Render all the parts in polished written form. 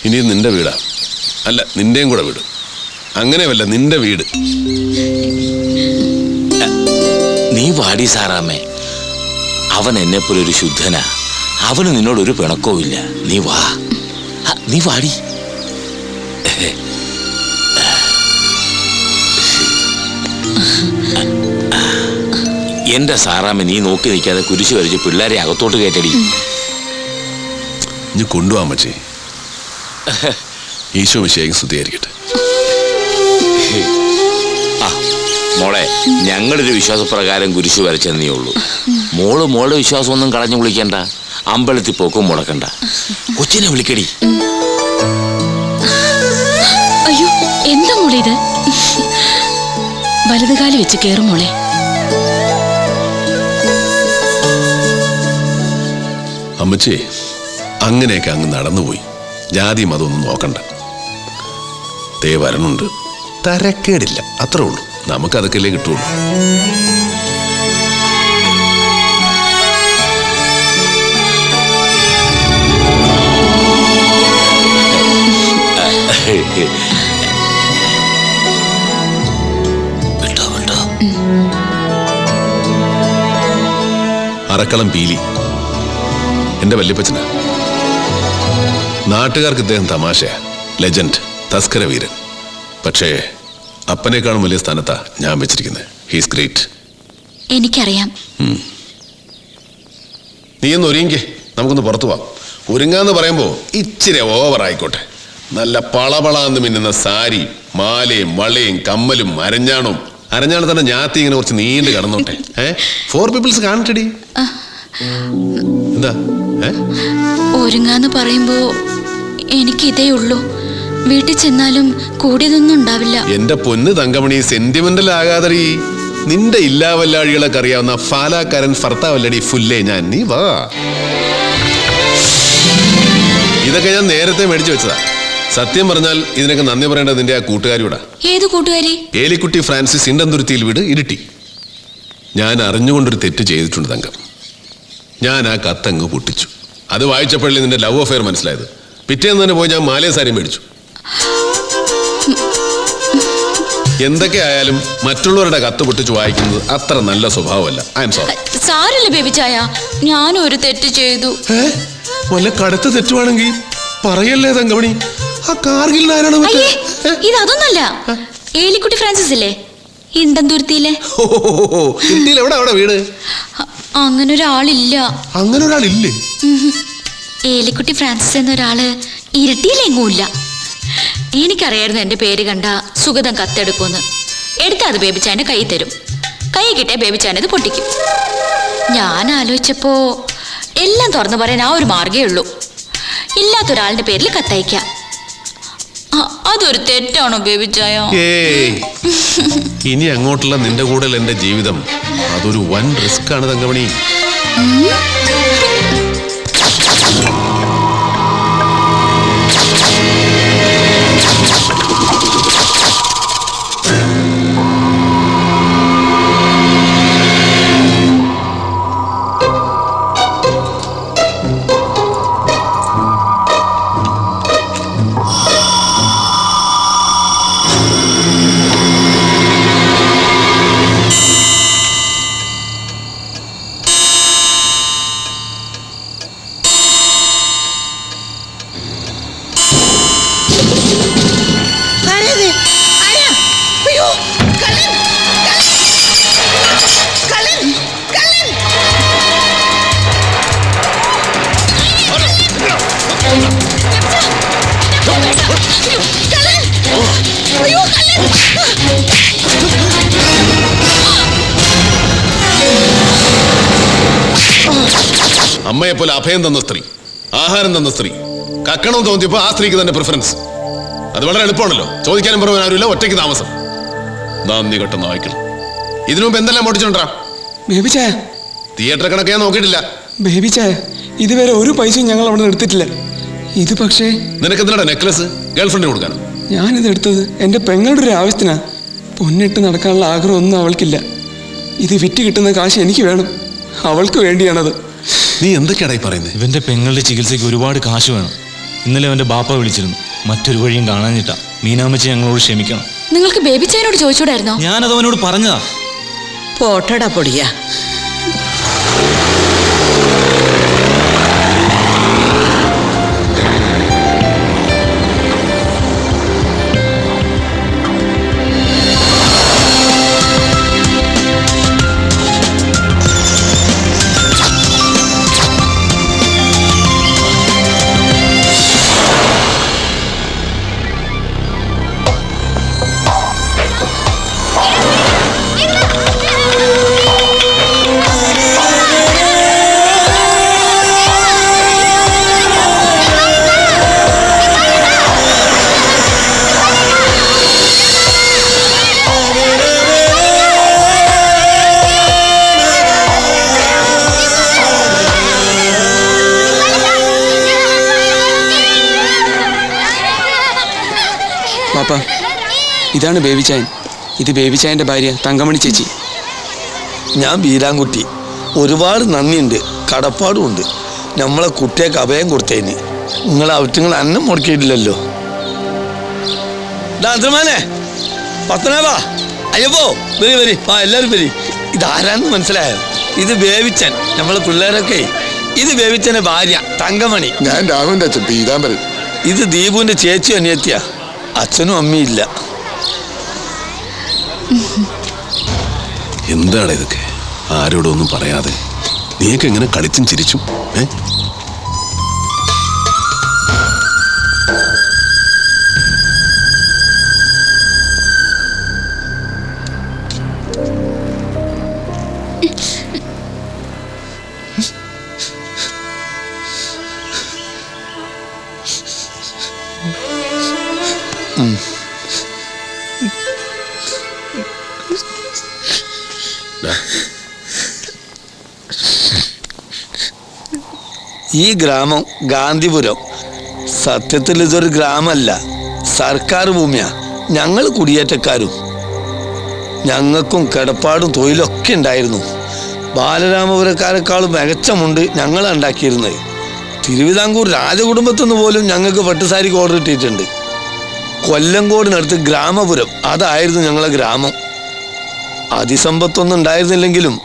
ഇനി നിന്റെ വീടാ, അല്ല നിന്റെയും കൂടെ വീട്. അങ്ങനെയല്ല, നിന്റെ വീട്. നീ വാടി സാറാമ്മേ, അവൻ എന്നെപ്പോലെ ഒരു ശുദ്ധനാ. അവന് നിന്നോടൊരു പിണക്കവും ഇല്ല. നീ വാ, നീ വാടി. എന്റെ സാറാമ്മ, നീ നോക്കി നിൽക്കാതെ കുരിശ് വരച്ച് പിള്ളേരെ അകത്തോട്ട് കയറ്റടി. ഇനി കൊണ്ടുപോകാൻ പറ്റേ. ഈശോ വിശേഷം സ്തുതിയായിരിക്കട്ടെ. മോളെ, ഞങ്ങളൊരു വിശ്വാസപ്രകാരം കുരിശ് വരച്ചെന്നേ ഉള്ളൂ. മോളുടെ വിശ്വാസമൊന്നും കളഞ്ഞു വിളിക്കണ്ട, അമ്പലത്തിൽ പോക്കും മുടക്കണ്ട. കൊച്ചിനെ വിളിക്കടി. അയ്യോ, എന്താ മോളെ ഇത്? വലതുകാലി വെച്ച് കേറും മോളെ. അമ്മച്ചേ, അങ്ങനെയൊക്കെ അങ്ങ് നടന്നുപോയി. ജാതി മതമൊന്നും നോക്കണ്ട. ദേ വരണുണ്ട്, തരക്കേടില്ല, അത്രേ ഉള്ളൂ. നമുക്കതൊക്കെയല്ലേ കിട്ടുള്ളൂ. അറക്കളം പീലി എന്റെ വല്യപ്പച്ചനാ. നാട്ടുകാർക്ക് ഇദ്ദേഹം തമാശയാ, ലെജൻഡ്, തസ്കര വീരൻ. പക്ഷേ അപ്പനേക്കാളും വലിയ സ്ഥാനത്താ ഞാൻ വെച്ചിരിക്കുന്നത്. He's great. എനിക്കറിയാം. നീ ഒന്ന് ഒരുങ്ങി, നമുക്കൊന്ന് പുറത്തു പോവാം. ഒരുങ്ങാന്ന് പറയുമ്പോ ഇച്ചിരി ഓവർ ആയിക്കോട്ടെ. നല്ല പളപളാന്ന് മിന്നുന്ന സാരി, മാലയും വളയും കമ്മലും അരഞ്ഞാണും. അരഞ്ഞാണ് തന്നെ ഞാത്തി ഇങ്ങനെ കുറച്ച് നീണ്ട് കടന്നോട്ടെ. 4 പീപ്പിൾസ് കാണട്ടെടി. എന്താ ഒരുങ്ങാന്ന് പറയുമ്പോ എനിക്കിതേ ഉള്ളൂ. വീട്ടിൽ ചെന്നാലും കൂടിയതൊന്നും ഉണ്ടാവില്ല. എന്റെ പൊന്ന് തങ്കമണി, സെന്റിമെന്റൽ ആകാതറി. നിന്റെ ഇല്ലാവല്ലാഴികളൊക്കെ അറിയാവുന്ന ഫാലാക്കാരൻ ഭർത്താവല്ലടി ഫുല്ലേ ഞാൻ. നീ വാ. ഇതൊക്കെ ഞാൻ നേരത്തെ മേടിച്ചു വെച്ചതാ. സത്യം പറഞ്ഞാൽ ഇതിനൊക്കെ നന്ദി പറയേണ്ടത് നിന്റെ ആ കൂട്ടുകാരിയോടാ. ഏത് കൂട്ടുകാരി? ഏലിക്കുട്ടി ഫ്രാൻസിസ്, ഇണ്ടന്തുരുത്തിയിൽ വീട്, ഇരിട്ടി. ഞാൻ അറിഞ്ഞുകൊണ്ടൊരു തെറ്റ് ചെയ്തിട്ടുണ്ട് തങ്കം. ഞാൻ ആ കത്തങ്ങ് പൊട്ടിച്ചു. അത് വായിച്ചപ്പോഴേ നിന്റെ ലവ് അഫെയർ മനസ്സിലായത്. പിറ്റേന്ന് തന്നെ പോയി ഞാൻ മാലയ സാരി മേടിച്ചു. എന്തൊക്കെ ആയാലും മറ്റുള്ളവരുടെ കത്ത് പൊട്ടിച്ച് വായിക്കുന്നത് അത്ര നല്ല സ്വഭാവമല്ല. I'm sorry. സാരല്ല ബേബി ചായ, ഞാനും ഒരു തെറ്റ് ചെയ്തു. വല്ല കടുത്ത തെറ്റുവാണെങ്കിൽ പറയല്ലേ തങ്കമണി. ആ കാർഗിൽ ഇതൊന്നല്ല. ഏലിക്കുട്ടി ഫ്രാൻസിസ് ഇല്ലേ, ഇണ്ടന്തുരുത്തിയിലെ. എവിടെ വീട്? അങ്ങനെ ഒരാളില്ല. അങ്ങനെ ഒരാളില്ലേ? ഏലിക്കുട്ടി ഫ്രാൻസിസ് എന്നൊരാള് ഇരട്ടിയിലെങ്ങുമില്ല. എനിക്കറിയായിരുന്നു എന്റെ പേര് കണ്ട സുഗതം കത്തെടുക്കുമെന്ന്. എടുത്താൽ അത് ബേബിച്ചാന്റെ കൈ തരും. കൈ കിട്ടിയ ബേബിച്ചാനത് പൊട്ടിക്കും. ഞാൻ ആലോചിച്ചപ്പോ എല്ലാം തുറന്നു പറയാൻ ആ ഒരു മാർഗേ ഉള്ളൂ. ഇല്ലാത്തൊരാളുടെ പേരിൽ കത്തയക്കാം. അതൊരു തെറ്റാണോ ബേബിച്ചായ? ഇനി അങ്ങോട്ടുള്ള നിന്റെ കൂടെ എന്റെ ജീവിതം അതൊരു വൻ റിസ്ക് ആണ് തങ്കമണി. അമ്മയെ പോലെ അഭയം തന്ന സ്ത്രീ, ആഹാരം തന്ന സ്ത്രീ, കക്കണം തോന്നിയപ്പോ ആ സ്ത്രീക്ക് തന്നെ പ്രിഫറൻസ്. അത് വളരെ എളുപ്പമാണല്ലോ. ചോദിക്കാനും പറയാൻ ആരുമില്ല, ഒറ്റയ്ക്ക് താമസം. നന്ദി കെട്ട നായ്ക്കൾ. ഇതിനു മുമ്പ് എന്തെല്ലാം ഓടിച്ചോണ്ടാ? തിയേറ്റർ കണക്ക് ഞാൻ നോക്കിയിട്ടില്ല. ബേബി ചായ, ഇതുവരെ ഒരു പൈസയും ഞങ്ങൾ അവിടെ നിന്ന് എടുത്തിട്ടില്ല. ഇത് പക്ഷേ നിനക്ക് എന്തിനാ നെക്ലസ്? ഗേൾഫ്രണ്ടിന് കൊടുക്കാനോ? ഞാനിത് എടുത്തത് എൻ്റെ പെങ്ങളുടെ ഒരു ആവശ്യത്തിനാ. പൊന്നിട്ട് നടക്കാനുള്ള ആഗ്രഹം ഒന്നും അവൾക്കില്ല. ഇത് വിറ്റ് കിട്ടുന്ന കാശ് എനിക്ക് വേണം. അവൾക്ക് വേണ്ടിയാണത്. നീ എന്തൊക്കെയാടാ ഈ പറയുന്നത്? ഇവന്റെ പെങ്ങളുടെ ചികിത്സയ്ക്ക് ഒരുപാട് കാശ് വേണം. ഇന്നലെ അവൻ്റെ ബാപ്പ വിളിച്ചിരുന്നു. മറ്റൊരു വഴിയും കാണാഞ്ഞിട്ടാ. മീനാമ്മച്ചി ഞങ്ങളോട് ക്ഷമിക്കണം. നിങ്ങൾക്ക് ബേബിച്ചായനോട് ചോദിച്ചൂടായിരുന്നോ? ഞാനത് അവനോട് പറഞ്ഞതാ. പോട്ടടാ പൊടിയാ. പാപ്പ, ഇതാണ് ബേബിച്ചായൻ. ഇത് ബേബിച്ചായൻ്റെ ഭാര്യ തങ്കമണി ചേച്ചി. ഞാൻ ബീരാൻകുട്ടി. ഒരുപാട് നന്ദിയുണ്ട്, കടപ്പാടുമുണ്ട്. നമ്മളെ കുട്ടിയൊക്കെ അഭയം കൊടുത്തതിന്. നിങ്ങളെ അവറ്റങ്ങൾ അന്നം മുടക്കിയിട്ടില്ലല്ലോ. ഡാന്ത്രമാനെ, പത്തനാവാ, അയ്യപ്പോ, വരി വരി, ആ എല്ലാവരും വരി. ഇതാരാന്ന് മനസ്സിലായോ? ഇത് ബേബിച്ചൻ, നമ്മളെ പിള്ളേരൊക്കെ. ഇത് ബേബിച്ചൻ്റെ ഭാര്യ തങ്കമണി. ഞാൻ രാഘവന്റെ അച്ഛൻ പീതാംബരൻ. ഇത് ദീപുവിൻ്റെ ചേച്ചി അനിയത്തിയ. അച്ഛനും അമ്മയില്ല. എന്താണ് ഇതൊക്കെ? ആരോടൊന്നും പറയാതെ നീയൊക്കെ എങ്ങനെ കളിച്ചും ചിരിച്ചും? ഈ ഗ്രാമം ഗാന്ധിപുരം. സത്യത്തിൽ ഇതൊരു ഗ്രാമമല്ല, സർക്കാർ ഭൂമിയാ. ഞങ്ങൾ കുടിയേറ്റക്കാരും. ഞങ്ങൾക്കും കിടപ്പാടും തൊഴിലൊക്കെ ഉണ്ടായിരുന്നു. ബാലരാമപുരക്കാരെക്കാളും മികച്ചമുണ്ട് ഞങ്ങൾ ഉണ്ടാക്കിയിരുന്നത്. തിരുവിതാംകൂർ രാജകുടുംബത്തിൽ നിന്ന് പോലും ഞങ്ങൾക്ക് പട്ടുസാരിക്ക് ഓർഡർ ഇട്ടിട്ടുണ്ട്. കൊല്ലങ്കോടിനടുത്ത് ഗ്രാമപുരം, അതായിരുന്നു ഞങ്ങളെ ഗ്രാമം. അതിസമ്പത്തൊന്നും ഉണ്ടായിരുന്നില്ലെങ്കിലും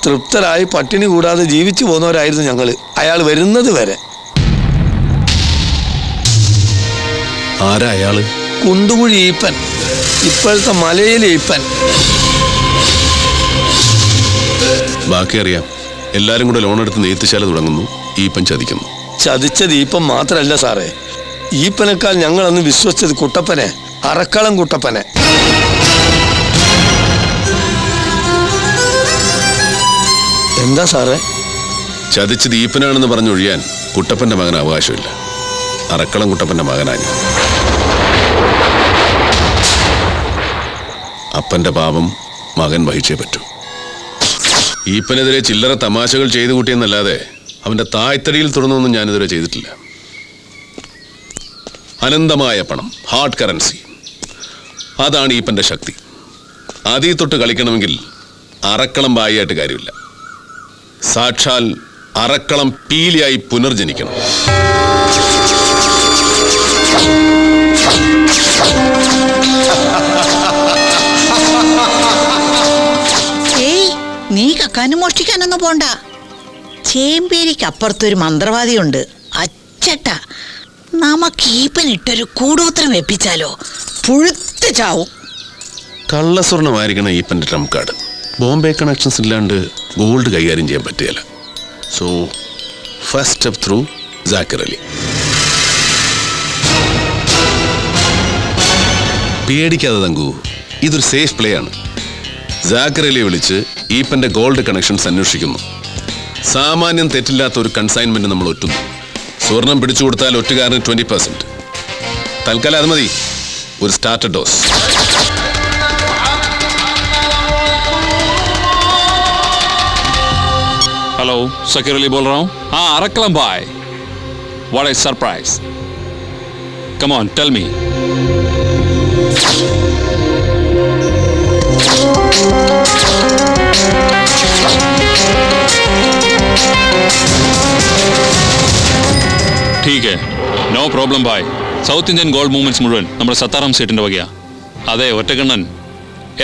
തൃപ്തരായി പട്ടിണി കൂടാതെ ജീവിച്ചു പോന്നവരായിരുന്നു ഞങ്ങൾ, അയാൾ വരുന്നത് വരെ. ആരാ അയാള്? കുണ്ടുകുഴി ഈപ്പൻ, ഇപ്പോഴത്തെ മലയിലെ ഈപ്പൻ. ബാക്കി അറിയാം. എല്ലാരും കൂടെ ലോൺ എടുത്ത് നെയ്ത്തുശാല തുടങ്ങുന്നു. ഈപ്പൻ ചതിക്കുന്നു. ചതിച്ചത് ഈപ്പൻ മാത്രമല്ല സാറേ. ഈപ്പനേക്കാൾ ഞങ്ങളന്ന് വിശ്വസിച്ചത് കുട്ടപ്പനെ, അറക്കളം കുട്ടപ്പനെ. എന്താ സാറേ? ചതിച്ചത് ഈപ്പനാണെന്ന് പറഞ്ഞൊഴിയാൻ കുട്ടപ്പന്റെ മകന് അവകാശമില്ല. അറക്കളം കുട്ടപ്പന്റെ മകനാണ്. അപ്പന്റെ പാപം മകൻ വഹിച്ചേ പറ്റൂ. ഈപ്പനെതിരെ ചില്ലറ തമാശകൾ ചെയ്തു കൂട്ടിയെന്നല്ലാതെ അവന്റെ തായ്തടിയിൽ തുറന്നൊന്നും ഞാനിതുവരെ ചെയ്തിട്ടില്ല. അനന്തമായ പണം, ഹാർഡ് കറൻസി, അതാണ് ഈപ്പന്റെ ശക്തി. അതിൽ തൊട്ട് കളിക്കണമെങ്കിൽ അറക്കളം ബായിയായിട്ട് കാര്യമില്ല. സാക്ഷാൽ അറക്കളം പീലിയായി പുനർജനിക്കണം. ഏയ്, നീ കക്കാനും മോഷ്ടിക്കാനൊന്നും പോണ്ട. ചേമ്പേരിക്ക് അപ്പുറത്തൊരു മന്ത്രവാദിയുണ്ട്, അച്ചട്ട. നമുക്ക് ഈപ്പനിട്ടൊരു കൂടോത്രം വെപ്പിച്ചാലോ? പുഴുത്ത് ചാവും. കള്ളസ്വർണ്ണമായിരിക്കണം ഈപ്പന്റെ ട്രംപ് കാർഡ്. ബോംബെ കണക്ഷൻസ് ഇല്ലാണ്ട് ഗോൾഡ് കൈകാര്യം ചെയ്യാൻ പറ്റുകയില്ല. So first step through Zakir Ali. പേടിക്കാതെ തങ്കു, ഇതൊരു സേഫ് പ്ലേ ആണ്. ജാക്കിർ അലിയെ വിളിച്ച് ഈപ്പന്റെ ഗോൾഡ് കണക്ഷൻസ് അന്വേഷിക്കുന്നു. സാമാന്യം തെറ്റില്ലാത്ത ഒരു കൺസൈൻമെന്റ് നമ്മൾ ഒറ്റുന്നു. സ്വർണം പിടിച്ചു കൊടുത്താൽ ഒറ്റുകാരന് 20%. തൽക്കാലം അത് മതി, ഒരു starter dose. Hello, Shakir Ali बोल रहा हूँ. हाँ, अरकलम भाई. What a surprise. Come on, tell me. ठीक है, നോ പ്രോബ്ലം ബായ്. സൗത്ത് ഇന്ത്യൻ ഗോൾഡ് മൂവ്മെന്റ്സ് മുഴുവൻ നമ്മുടെ സത്താറാം സേട്ടിന്റെ വകയാ. അതെ, ഒറ്റക്കണ്ണൻ.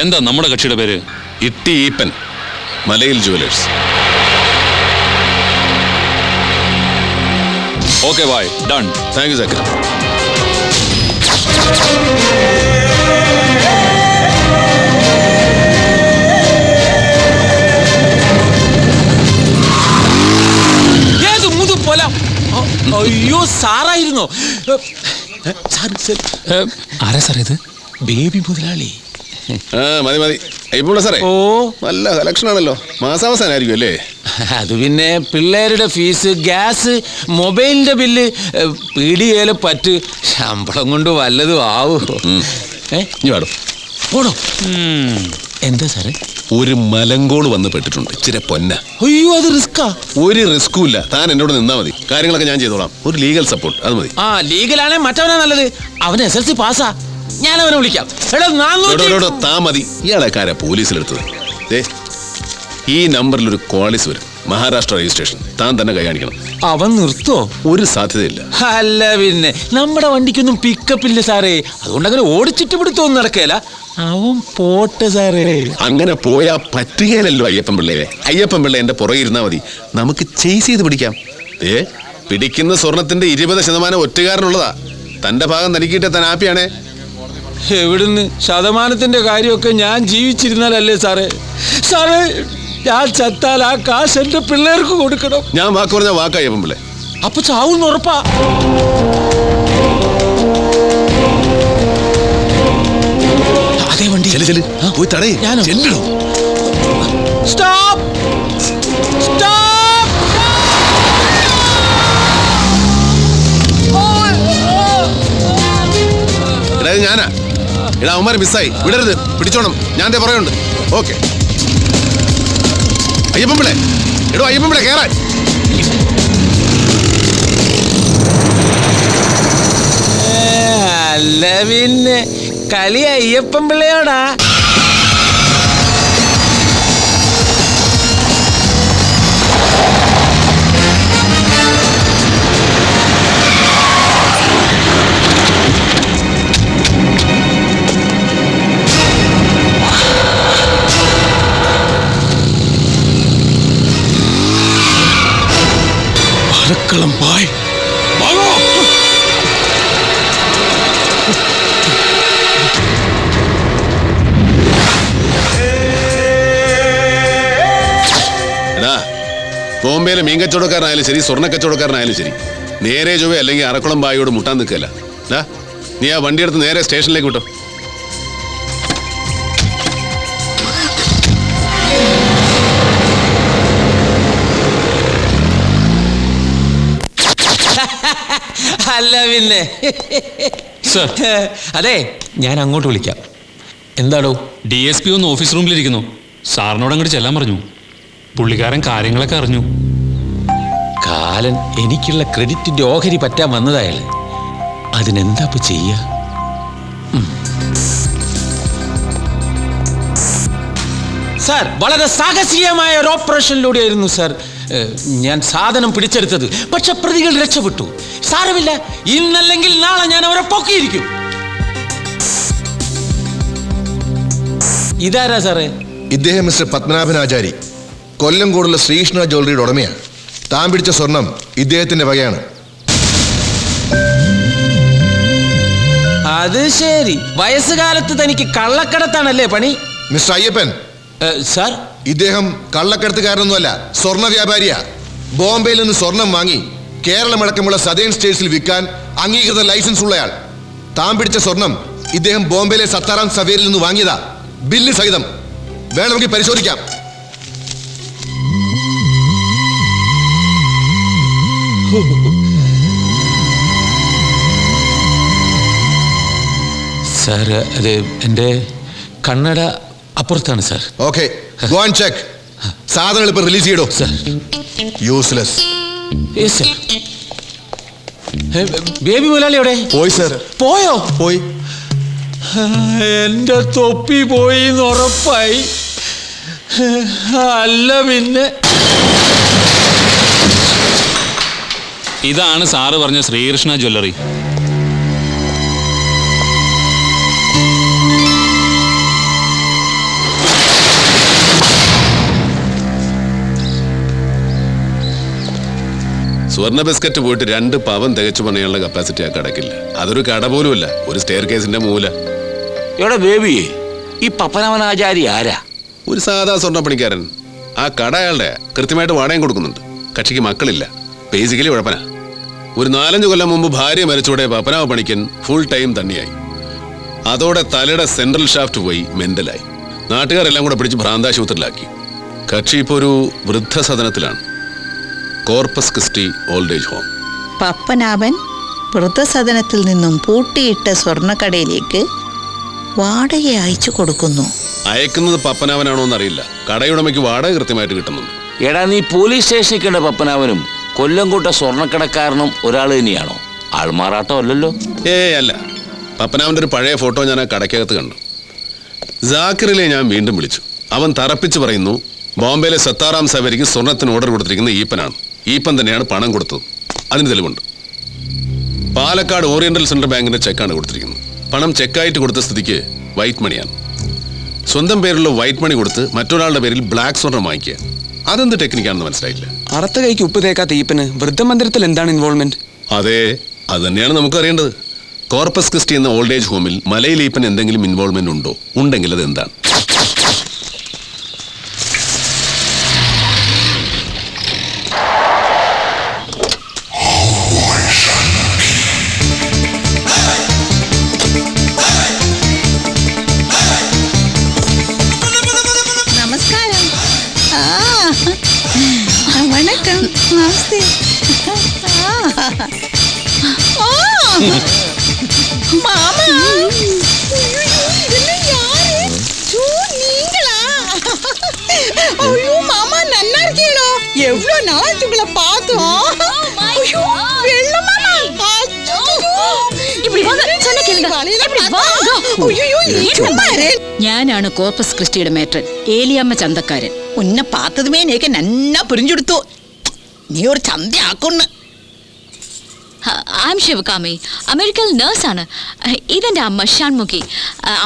എന്താ നമ്മുടെ കക്ഷിയുടെ പേര്? ഇട്ടി ഈപ്പൻ, മലയിൽ ജുവലേഴ്സ്. ഓക്കെ ബായ്, ഡൺ. താങ്ക് യു സക്കർ. ഏത് മുതു പോല? അയ്യോ, സാറായിരുന്നോ? ആരാ സാർ ഇത്? ബേബി മുതലാളി. മതി മതി. ഇപ്പോൾ സാറേ, ഓ, നല്ല കളക്ഷൻ ആണല്ലോ. മാസാവസാനായിരിക്കും അല്ലേ? അത് പിന്നെ പിള്ളേരുടെ ഫീസ്, ഗ്യാസ്, മൊബൈലിന്റെ ബില്ല്, പീടികയിലെ പറ്റ്, ശമ്പളം കൊണ്ട് വല്ലതും ആവോ? ഇനി വേണം പോണോ? എന്താ സാറേ? ഒരു മലങ്കോള് വന്ന് പെട്ടിട്ടുണ്ട്. ഇച്ചിരി പൊന്ന. അയ്യോ, അത് റിസ്കാ. ഒരു റിസ്കും ഇല്ല. താൻ എന്നോട് നിന്നാ മതി. കാര്യങ്ങളൊക്കെ ഞാൻ ചെയ്തോളാം. ഒരു ലീഗൽ സപ്പോർട്ട് അത് മതി. ആ, ലീഗലാണെ മറ്റവനാ നല്ലത്. അവന് SLC പാസ്സാ. ഞാൻ അവനെ വിളിക്കാം. താ മതി. ഇയാളെ കാരാ പോലീസിലെടുത്തത്. ഈ നമ്പറിൽ ഒരു കോളീസ് വരും. മഹാരാഷ്ട്ര രജിസ്ട്രേഷൻ. താൻ തന്നെ കൈ കാണിക്കണം. അവൻ നിർത്തോ? ഒരു സാധ്യതയില്ല. അല്ല പിന്നെ, നമ്മുടെ വണ്ടിക്കൊന്നും പിക്കപ്പ് ഇല്ല സാറേ. അതുകൊണ്ട് അങ്ങനെ ഓടിച്ചിട്ട് പിടുത്തൊന്നും നടക്കേല. അവൻ പോട്ടെ സാറേ. അങ്ങനെ പോയാ പറ്റുകയില്ലല്ലോ അയ്യപ്പൻ പിള്ളയെ. അയ്യപ്പൻ പിള്ള എന്റെ പുറകെ ഇരുന്നാ മതി. നമുക്ക് ചേസ് ചെയ്ത് പിടിക്കാം. പിടിക്കുന്ന സ്വർണത്തിന്റെ 20% ഒറ്റുകാരനുള്ളതാ. തന്റെ ഭാഗം തനിക്കിട്ട് താൻ ഹാപ്പിയാണേ. എവിടുന്ന്? ശതമാനത്തിന്റെ കാര്യമൊക്കെ ഞാൻ ജീവിച്ചിരുന്നാലല്ലേ സാറേ? സാറേ, ഞാൻ ചത്താൽ ആ കാശ് എന്റെ പിള്ളേർക്ക് കൊടുക്കണം. ഞാൻ വാക്ക് പറഞ്ഞ വാക്കാ അയ്യപ്പൻ പിള്ളേ. അപ്പൊ ചാവും ഉറപ്പാ. അതേ വണ്ടി. പോയി തടേ. ഞാനോ? സ്റ്റോപ്പ്! സ്റ്റോപ്പ്! ഞാനാ. എടാ, അവന്മാര് മിസ്സായി. വിടരുത്. പിടിച്ചോണം. ഞാൻ പറയുന്നുണ്ട്. ഓക്കെ. അയ്യപ്പൻ പിള്ളേ, എടോ അയ്യപ്പൻ പിള്ളേ, കേറാൻ. അല്ല പിന്നെ, കളി അയ്യപ്പൻ പിള്ളയോടാ. അരക്കളം പായ്. എടാ, ബോംബെയിലെ മീൻ കച്ചവടക്കാരനായാലും ശരി, സ്വർണ്ണ കച്ചവടക്കാരനായാലും ശരി, നേരെ ചൊവ്വ അല്ലെങ്കിൽ അറക്കുളം ബായിയോട് മുട്ടാൻ നിൽക്കല്ല. നീ ആ വണ്ടിയെടുത്ത് നേരെ സ്റ്റേഷനിലേക്ക് വിട്ടോ. അല്ല പിന്നെ. അതെ, ഞാൻ അങ്ങോട്ട് വിളിക്കാം. എന്താടോ? DSP ഒന്ന് ഓഫീസ് റൂമിലിരിക്കുന്നു. സാറിനോട് അങ്ങോട്ട് ചെല്ലാൻ പറഞ്ഞു. പുള്ളിക്കാരൻ കാര്യങ്ങളൊക്കെ അറിഞ്ഞു. കാലൻ എനിക്കുള്ള ക്രെഡിറ്റിന്റെ ഓഹരി പറ്റാൻ വന്നതായാലേ. അതിനെന്താ ഇപ്പൊ ചെയ്യാ? സാർ, വളരെ സാഹസികമായ ഒരു ഓപ്പറേഷനിലൂടെയായിരുന്നു സാർ ഞാൻ സാധനം പിടിച്ചെടുത്തത്. പക്ഷെ പ്രതികൾ രക്ഷപ്പെട്ടു. സാരമില്ല, ഇന്നല്ലെങ്കിൽ നാളെ ഞാൻ അവരെ പൊക്കിയിരിക്കും. ഇതാരാ സാറേ? ഇദ്ദേഹം മിസ്റ്റർ പത്മനാഭൻ ആചാരി, കൊല്ലംകോടുള്ള ശ്രീകൃഷ്ണ ജ്വല്ലറിയുടെ ഉടമയാണ്. താൻ പിടിച്ച സ്വർണം ഇദ്ദേഹത്തിന്റെ വകയാണ്. അത് ശരി. വയസ്സുകാലത്ത് തനിക്ക് കള്ളക്കടത്താണല്ലേ പണി? മിസ്റ്റർ അയ്യപ്പൻ സാർ, ഇദ്ദേഹം കള്ളക്കടത്തുകാരനൊന്നുമല്ല, സ്വർണ്ണ വ്യാപാരിയാ. ബോംബെയിൽ നിന്ന് സ്വർണം വാങ്ങി കേരളമടക്കമുള്ള സദേൺ സ്റ്റേറ്റ്സിൽ വിൽക്കാൻ അംഗീകൃത ലൈസൻസ് ഉള്ളയാൾ. താൻ പിടിച്ച സ്വർണം ഇദ്ദേഹം ബോംബെയിലെ സത്താറാം സവേരിൽ നിന്ന് വാങ്ങിയതാ, ബില്ല് സഹിതം. വേണമെങ്കിൽ പരിശോധിക്കാം. സാർ, അത് എൻ്റെ കണ്ണട അപ്പുറത്താണ് sir. Okay, go and check. സാധനങ്ങൾ ഇപ്പൊ റിലീസ് ചെയ്യടോ. Sir, useless. Yes sir. Baby മുതലാളി എവിടെ? പോയി സാർ. പോയോ? പോയി. എന്റെ തൊപ്പി പോയി എന്ന് ഉറപ്പായി. അല്ല പിന്നെ. ഇതാണ് സാറ് പറഞ്ഞ ശ്രീകൃഷ്ണ ജ്വല്ലറി. സ്വർണ്ണ ബിസ്ക്കറ്റ് പോയിട്ട് 2 പവൻ തികച്ചു പണിയാനുള്ള കപ്പാസിറ്റി ആ കടക്കില്ല. അതൊരു കട പോലുമല്ല, ഒരു സ്റ്റെയർ കേസിന്റെ മൂല. എവിടെ ബേബി, ഈ പപ്പനാമനാചാരി ആരാ? ഒരു സാധാ സ്വർണ്ണപ്പണിക്കാരൻ. ആ കട അയാളുടെ കൃത്യമായിട്ട് വാടകയും കൊടുക്കുന്നുണ്ട്. കക്ഷിക്ക് മക്കളില്ല, ബേസിക്കലി ഉഴപ്പന. ഒരു 4-5 കൊല്ലം മുമ്പ് ഭാര്യ മരിച്ചോടെ പപ്പനാവ പണിക്കൻ ഫുൾ ടൈം തന്നെയായി. അതോടെ തലയുടെ സെൻട്രൽ ഷാഫ്റ്റ് പോയി മെന്റലായി. നാട്ടുകാരെല്ലാം കൂടെ പിടിച്ച് ഭ്രാന്താശുപത്രിയിലാക്കി. കക്ഷി ഇപ്പോൾ ഒരു വൃദ്ധസദനത്തിലാണ്, Corpus Christi old age home. Pappanabhan വൃദ്ധസദനത്തിൽ നിന്നും പൂട്ടിയിട്ട സ്വർണ്ണക്കടയിലേക്ക് വാടക അയച്ചു കൊടുക്കുന്നു. അയക്കുന്നത് പപ്പനാവനാണോ എന്നറിയില്ല. കടയുടമയ്ക്ക് വാടക കൃത്യമായിട്ട് കിട്ടുന്നുണ്ട്. എടാ, നീ പോലീസ് സ്റ്റേഷനിൽ കണ്ട പപ്പനാവനും കൊല്ലംകോട്ട സ്വർണ്ണക്കടക്കാരനും ഒരാൾ തന്നെയാണോ? ആൾമാറാട്ടം അല്ലല്ലോ? അല്ല. പപ്പനാവൻ്റെ ഒരു പഴയ ഫോട്ടോ ഞാൻ ആ കടയ്ക്കകത്ത് കണ്ടു. ജാക്കിറിലെ ഞാൻ വീണ്ടും വിളിച്ചു. അവൻ തറപ്പിച്ച് പറയുന്നു ബോംബെയിലെ സത്താറാം സവേരിക്ക് സ്വർണത്തിന് ഓർഡർ കൊടുത്തിരിക്കുന്ന ഈപ്പനാണ്. ഈപ്പൻ തന്നെയാണ് പണം കൊടുത്തത്. അതിന് തെളിവുണ്ട്. പാലക്കാട് ഓറിയന്റൽ സെൻട്രൽ ബാങ്കിന്റെ ചെക്കാണ് കൊടുത്തിരിക്കുന്നത്. പണം ചെക്കായിട്ട് കൊടുത്ത സ്ഥിതിക്ക് വൈറ്റ് മണിയാണ്. സ്വന്തം പേരിലുള്ള വൈറ്റ് മണി കൊടുത്ത് മറ്റൊരാളുടെ പേരിൽ ബ്ലാക്ക് സ്വർണം വാങ്ങിക്കുക. അതെന്ത് ടെക്നിക്കാണെന്ന് മനസ്സിലായില്ല. അറുത്ത കൈക്ക് ഉപ്പ് തേക്കാത്ത ഈപ്പന് വൃദ്ധമന്ദിരത്തിൽ എന്താണ് ഇൻവോൾവ്മെന്റ്? അതെ, അത് തന്നെയാണ് നമുക്ക് അറിയേണ്ടത്. കോർപ്പസ് ക്രിസ്റ്റി എന്ന ഓൾഡ് ഏജ് ഹോമിൽ മലയിൽ ഈപ്പൻ എന്തെങ്കിലും ഇൻവോൾവ്മെന്റ് ഉണ്ടോ? ഉണ്ടെങ്കിൽ അത് എന്താണ്? வணக்கம். நமஸ்தே. மாமா, இதெல்லாம் யாரு? நீங்களா? ஐயோ மாமா, நல்லா இருக்கீங்களோ? எவ்வளவு நாள் உங்களை பார்த்தோம். ஐயோ வெள்ள மாமா, ഞാനാണ് കോർപ്പസ് ക്രിസ്റ്റിയുടെ മേട്രൻ, ഏലിയമ്മ ചന്തക്കാരൻ. ഉന്നെ പാത്തതുമേ എനിക്ക് നന്നാ പുരിഞ്ഞെടുത്തു. നീ ഒരു ചന്തയാക്കുന്നു. ഐ എം ശിവകാമി, അമേരിക്കയിൽ നേഴ്സാണ്. ഇതെന്റെ അമ്മ ഷൺമുഖി.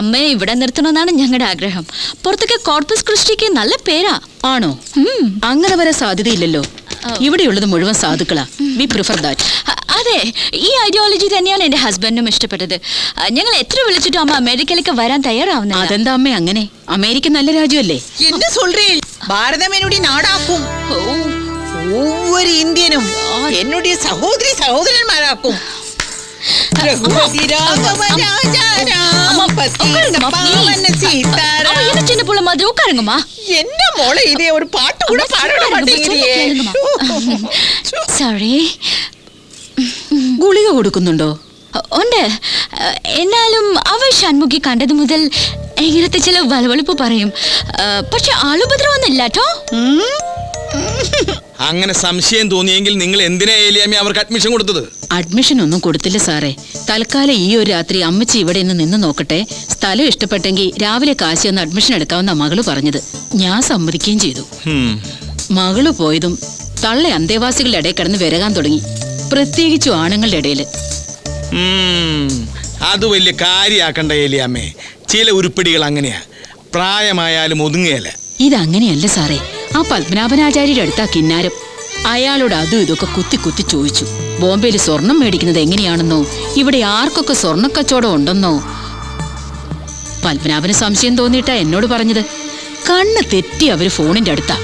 അമ്മയെ ഇവിടെ നിർത്തണമെന്നാണ് ഞങ്ങളുടെ ആഗ്രഹം. പുറത്തൊക്കെ കോർപ്പസ് ക്രിസ്റ്റിക്ക് നല്ല പേരാ. ആണോ? അങ്ങനെ വരെ സാധ്യതയില്ലല്ലോ. ഇവിടെയുള്ളത് മുഴുവൻ സാധുക്കളാ. V prefer that. അതെ, ഈ ഐഡിയോളജി തന്നെയാണ് എന്റെ ഹസ്ബൻഡിനും ഇഷ്ടപ്പെട്ടത്. ഞങ്ങൾ എത്ര വിളിച്ചിട്ടും അമ്മ അമേരിക്കയിലേക്ക് വരാൻ തയ്യാറാവുന്നില്ല. അതെന്താ അമ്മ അങ്ങനെ? അമേരിക്ക നല്ല രാജ്യമല്ലേ? என்ன சொல்றீள்? பாரதம் என்னுடைய நாடாக்கும். ஒவ்வொரு இந்தியனும் என்னுடைய சகோதரி சகோதரன்மாராக்கும். என்ன മോളെ ഇതേ ഒരു പാട്ട് കൂടെ പാടാൻ മാട്ടേങ്ങിരിയേ? സോറി. ഗുളിക കൊടുക്കുന്നുണ്ടോ? ഉണ്ട്. എന്നാലും അവ ഷൺമുഖി കണ്ടത് മുതൽ ഇങ്ങനത്തെ ചില വലവളിപ്പ് പറയും. പക്ഷെ ആളുപദ്രവൊന്നുമില്ല കേട്ടോ. അങ്ങനെ സംശയം തോന്നിയെങ്കിൽ നിങ്ങൾ എന്തിനാ ഏലിയാമ്മ അവർക്ക് അഡ്മിഷൻ കൊടുത്തത്? അഡ്മിഷൻ ഒന്നും കൊടുത്തില്ല സാറേ. തൽക്കാലം ഈ ഒരു രാത്രി അമ്മച്ചി ഇവിടെ നിന്ന് നോക്കട്ടെ. സ്ഥലം ഇഷ്ടപ്പെട്ടെങ്കിൽ രാവിലെ കാശി ഒന്ന് അഡ്മിഷൻ എടുക്കാവുന്ന മകള് പറഞ്ഞത്. ഞാൻ സമ്മതിക്കുകയും ചെയ്തു. മകള് പോയതും തള്ള അന്തേവാസികളുടെ ഇടയിൽ കിടന്ന് വിരകാൻ തുടങ്ങി, പ്രത്യേകിച്ചും ആണുങ്ങളുടെ ഇടയിൽ. അത് വലിയ കാര്യാക്കണ്ട ഏലിയാമ്മേ. ചില ഉരുപ്പിടികൾ അങ്ങനെയാ, പ്രായമായാലും ഒതുങ്ങുകയല്ല. ഇതങ്ങനെയല്ല സാറേ. ആ പത്മനാഭനാചാര്യരുടെ അടുത്താ കിന്നാരം. അയാളോട് അതും ഇതൊക്കെ കുത്തി കുത്തി ചോദിച്ചു. ബോംബെയിൽ സ്വർണം മേടിക്കുന്നത് എങ്ങനെയാണെന്നോ, ഇവിടെ ആർക്കൊക്കെ സ്വർണ്ണക്കച്ചവടം ഉണ്ടെന്നോ. പത്മനാഭന് സംശയം തോന്നിയിട്ടാ എന്നോട് പറഞ്ഞത്. കണ്ണ് തെറ്റി അവര് ഫോണിന്റെ അടുത്താ.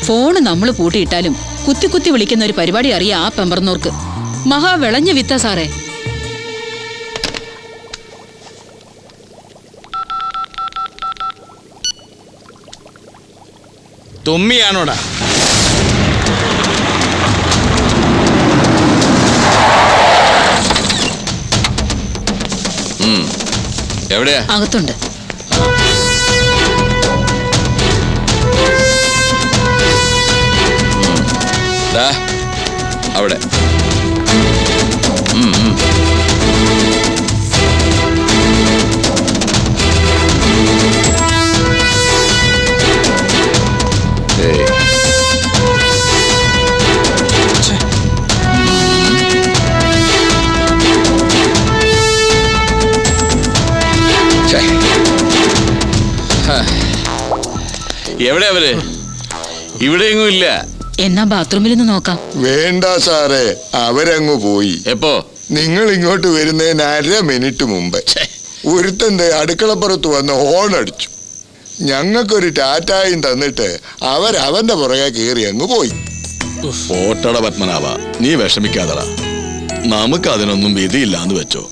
ഫോണ് നമ്മൾ പൂട്ടിയിട്ടാലും കുത്തി കുത്തി വിളിക്കുന്ന ഒരു പരിപാടി അറിയാം ആ പെമ്പർന്നോർക്ക്. മഹാ വിളഞ്ഞ വിത്ത സാറേ. തൊമ്മിയാണോടാ? എവിടെയാ? അകത്തുണ്ട്. അവിടെ. എവിടെ അവര്? ഇവിടെയെങ്ങും ഇല്ല. എന്നാ ബാത്റൂമിൽ നിന്ന് നോക്കാം. വേണ്ട സാറേ, അവരങ്ങു പോയി. എപ്പോ? നിങ്ങൾ ഇങ്ങോട്ട് വരുന്നതിന് 1/2 മിനിറ്റ് മുമ്പ് ഒരുത്തന്റെ അടുക്കളപ്പുറത്ത് വന്ന് ഹോൺ അടിച്ചു. ഞങ്ങൾക്കൊരു ടാറ്റായും തന്നിട്ട് അവന്റെ പുറകെ കയറി അങ്ങ് പോയി. ഓട്ടട പത്മനാഭ, നീ വിഷമിക്കാതടാ. നമുക്ക് അതിനൊന്നും വിധിയില്ലാന്ന് വെച്ചോ.